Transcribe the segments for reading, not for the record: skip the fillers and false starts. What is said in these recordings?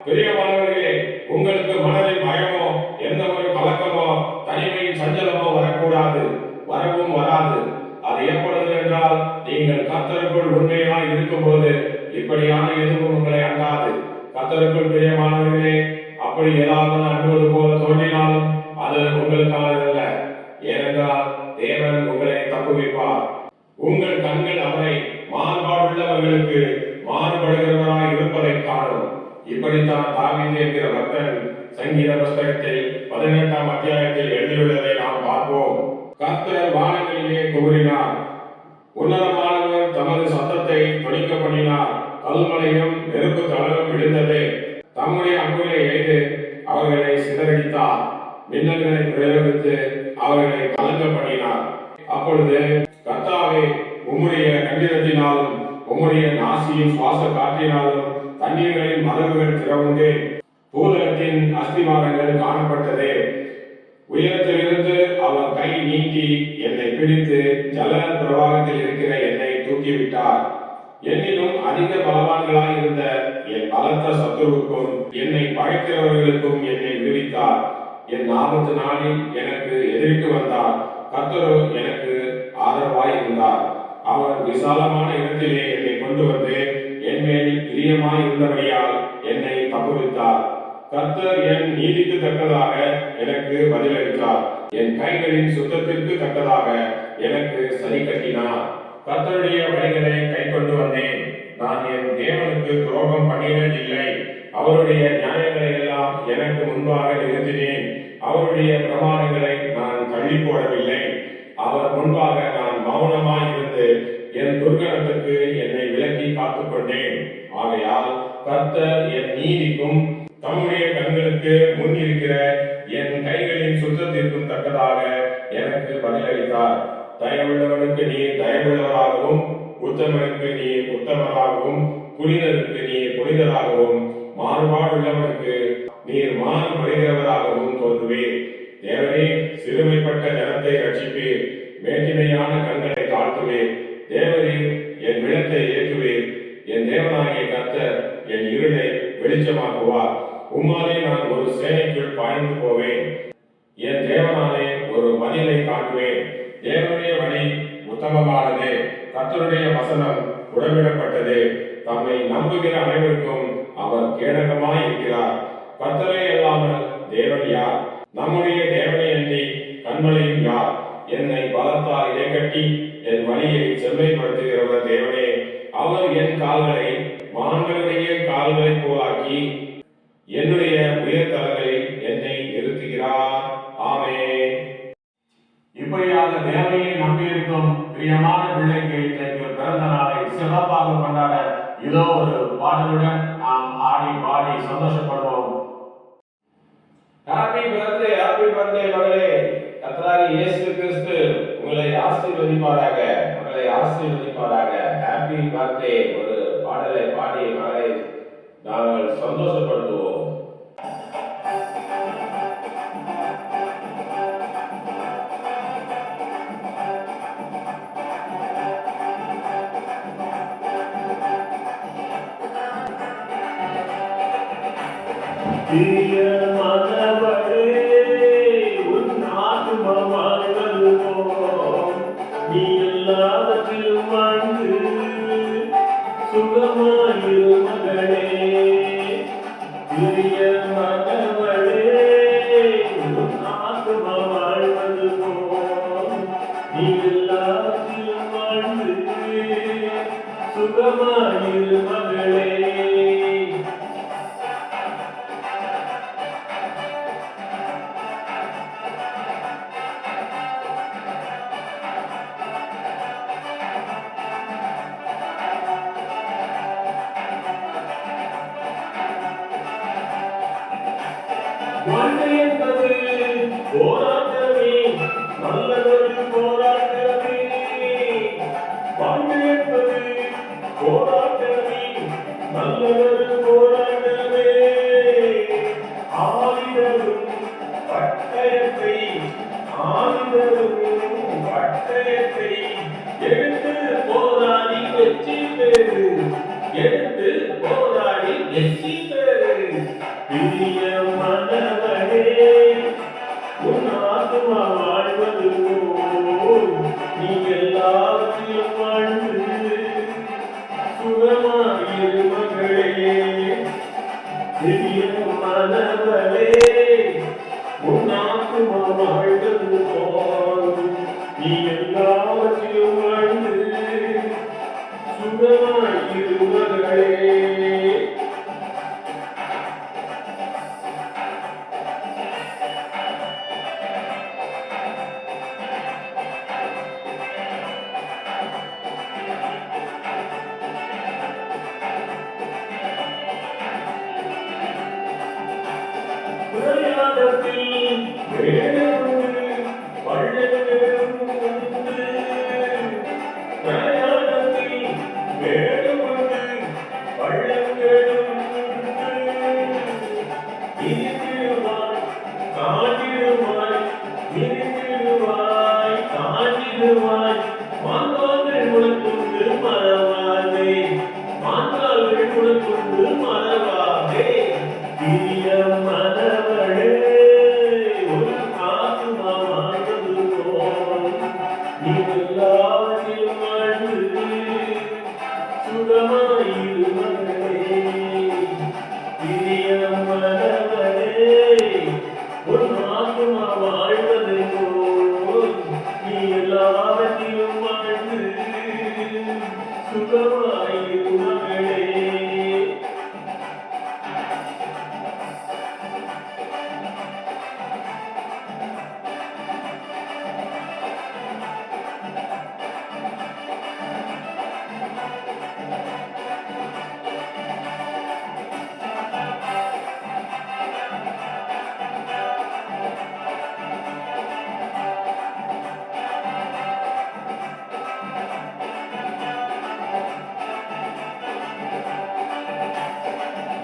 பிரியமானவர்களே, உங்களுக்கு மனதில் பயமோ எந்த ஒரு கலக்கமோ தனிமையின் சஞ்சலமோ வரக்கூடாது, வரவும் வராது. அது எப்பொழுது என்றால் நீங்கள் கர்த்தருக்குள் உண்மையாய் இருக்கும்போது இப்படியான எதுவும் உங்களை அண்டாது. கர்த்தருக்குள் பிரியமானவர்களே, அப்படி ஏதாவது அண்டுவது போல தோன்றினாலும் அது உங்களுக்கானதல்ல. ஏனென்றால் தேவன் உங்களை தப்புவிப்பார். உங்கள் கண்கள் அவரை மாறுபாடுள்ளவர்களுக்கு மாறுபடுகிறவராய் இருப்பதை காணும். இப்படித்தான் தாவீது என்கிற பக்தன் சங்கீத புஸ்தகத்தில் 18ஆம் அத்தியாயத்தில் எழுதியுள்ளதை நாம் பார்ப்போம். கர்த்தர் வானங்களிலே கூறினார், உன்னதமானவர் தமது சத்தத்தை துணிக்க பண்ணினார். கல்மலையும் நெருப்பு தளரும் விழுந்ததே. தம்முடைய அம்புகளை எய்து அவர்களை சிதறடித்தார். மின்னல்களை பிரயோகித்து அவர்களை கலங்க பண்ணினார். அப்பொழுது கர்த்தாவே, உம்முடைய கண்டிரத்தினாலும் உம்முடைய நாசியின் சுவாச காற்றினாலும் தண்ணீர்களின் மதகுகள் திறவுண்டே. பூதலத்தின் அஸ்திவாரங்கள் காணப்பட்டதே. உயரத்திலிருந்து அவர் கை நீட்டி என்னை பிடித்து ஜல பிரவாகத்தில் இருக்கிற என்னை தூக்கிவிட்டார். என்னிலும் அதிக பலவான்களாய் இருந்த என் பலத்த சத்துருவுக்கும் என்னை பகைக்கிறவர்களுக்கும் என்னை விடுவித்தார். என் ஆபத்து நாளில் எனக்கு எதிரிட்டு வந்தார். கர்த்தரோ எனக்கு ஆதரவாய் இருந்தார். அவர் விசாலமான இடத்திலே என்னை கொண்டு வந்து என் மேல் பிரியமாய் இருந்தபடியால் என்னை தப்புவித்தார். கர்த்தர் என் நீதிக்கு தக்கதாக எனக்கு பதிலளித்தார். என் கைகளின் சுத்தத்திற்கு தக்கதாக எனக்கு சரி கட்டினார். கர்த்தருடைய வழிகளை கை கொண்டு வந்தேன். நான் என் தேவனுக்கு துரோகம் பண்ணினதில்லை. அவருடைய நியாயங்களை எல்லாம் எனக்கு முன்பாக நிறுத்தினேன். அவருடைய பிரமாணங்களை நான் தள்ளி போடவில்லை. அவர் முன்பாக நான் மௌனமாய் இருந்து என் துர்கணத்துக்கு என்னை விலக்கி காத்துக் கொண்டேன். ஆகையால் கர்த்தர் என் நீதிக்கும் தம்முடைய கண்களுக்கு முன் இருக்கிற என் கைகளின் சுத்தத்திற்கும் தக்கதாக எனக்கு பதிலளித்தார். தயவுள்ளவனுக்கு நீ தயவுள்ளவராகவும், உத்தமனுக்கு நீ உத்தமராகவும், புனிதருக்கு நீ புனிதராகவும், மாறுபாடுள்ளவனுக்கு நீர் மாறுபடுகிறவராகவும் தோன்றுவீர். தேவனே, சிறுமைப்பட்ட ஜனத்தை ரட்சிப்பீர். மேட்டிமையான கண்களை தாழ்த்துவீர். தேவரீர் என் விளக்கை ஏற்றுவீர். என் தேவனாகிய கர்த்தர் என் இருளை வெளிச்சமாக்குவார். உம்மாலே நான் ஒரு சேனைக்குள் பாய்ந்து போவேன். என் தேவனாலே ஒரு மதிலை காட்டுவேன். தேவனுடைய வழி உத்தமமானதே. கர்த்தருடைய வசனம் உடமிடப்பட்டது. தம்மை நம்புகிற அனைவருக்கும் அவர் கேடகமாய் இருக்கிறார். கர்த்தரே அல்லாமல் தேவன் யார்? நம்முடைய தேவனை அன்றி கண்மலையும் யார்? என்னை பலத்தால் இடைக்கட்டி என் வழியை செம்மைப்படுத்துகிறவர் தேவனே. அவர் என் கால்களை மான்களுடைய கால்களை போலாக்கி என்னுடைய உயர்தலங்களில் என்னை நிறுத்துகிறார். ஆமென். இப்படியாக தேவனையை நம்பியிருக்கும் பிரியமான பிள்ளைக்கு இன்றைக்கு பிறந்த நாளை சிறப்பாக கொண்டாட இதோ ஒரு பாடலுடன் நாம் ஆடி பாடி சந்தோஷப்படுவோம். ஹாப்பி பர்த்டே மகளே. கர்த்தராகிய இயேசு கிறிஸ்து உங்களை ஆசீர்வதிப்பாராக, மகளை ஆசீர்வதிப்பாராக. Happy birthday. ஒரு பாடலை பாடி மகளை நாங்கள் சந்தோஷப்படுத்துவோம். நீ எல்லாவற்றிலும் வாழ்ந்து சுகமாயிரு மகளே. பிரிய மகவளே, உன் ஆத்மா வாழ்வது போல் நீ எல்லாவற்றிலும் வாழ்ந்து சுகமாயிரு மகளே. வாழ்க்கை என்பது போராட்டமே, நல்லதொரு போராட்டமே. வாழ்க்கை என்பது போராட்டமே, நல்லதொரு போராட்டமே. ஆயுதரும் பட்டயத்தை, ஆயுதரும் பட்டயத்தை எடுத்து போராடி வெற்றி பெறு, எடுத்து போராடி வெற்றி பெறு. பிரியமானவரே, உன் ஆத்துமா வாழ்வது போல் நீ எல்லாவற்றிலும் வாழ்ந்து சுகமாயிரு மகளே. பிரியமானவரே, உன் ஆத்துமா வாழ்வது போல் நீ எல்லாவற்றிலும் வாழ்ந்து சுகமாயிரு மகளே. பிரயாணத்தில் மேடுண்டு பள்ளங்களும் உண்டு. பிரயாணத்தில் மேடுண்டு பள்ளங்களும் உண்டு. இருந்திடுவாய் காண்டிடுவாய், இருந்திடுவாய் காண்டிடுவாய். மாந்தாள்கள் உனக்குண்டு மறவாதே, மாந்தாள்கள் உனக்குண்டு மறவாதே. பிரியமானவளே, உன் ஆத்துமா வாழ்வது போல் நீ எல்லாவற்றிலும் வாழ்ந்து சுகமாயிரு மகளே. பிரியமானவளே, உன் ஆத்துமா வாழ்வது போல் நீ எல்லாவற்றிலும் வாழ்ந்து சுகமாயிரு மகளே.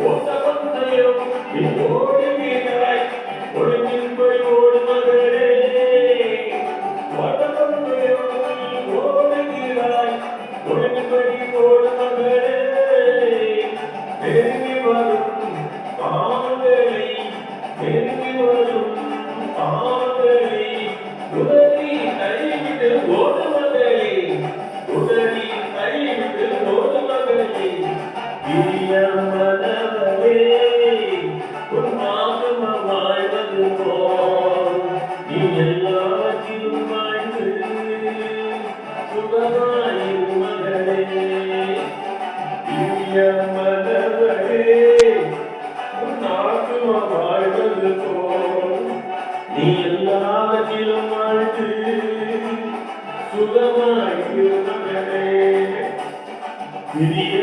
ஓட்ட பந்தயம் நீ ஓடுகிறாய், ஒழுங்கின்படி ஓடு மகளே. ஓட்ட பந்தயம் நீ ஓடுகிறாய், ஒழுங்கின்படி ஓடு மகளே. நெருங்கி வரும் காவலை, நெருங்கி வரும் காவலை உதவி கைவிட்டு ஓடு மகளே, உதவி கைவிட்டு ஓடு மகளே. பிரியமானவரே, உன் ஆத்துமா வாழ்வது போல் நீ எல்லாவற்றிலும் வாழ்ந்து சுகமாயிரு மகளே. பிரியமானவரே, உன் ஆத்துமா வாழ்வது போல் நீ எல்லாவற்றிலும் வாழ்ந்து சுகமாயிரு மகளே. பிரிய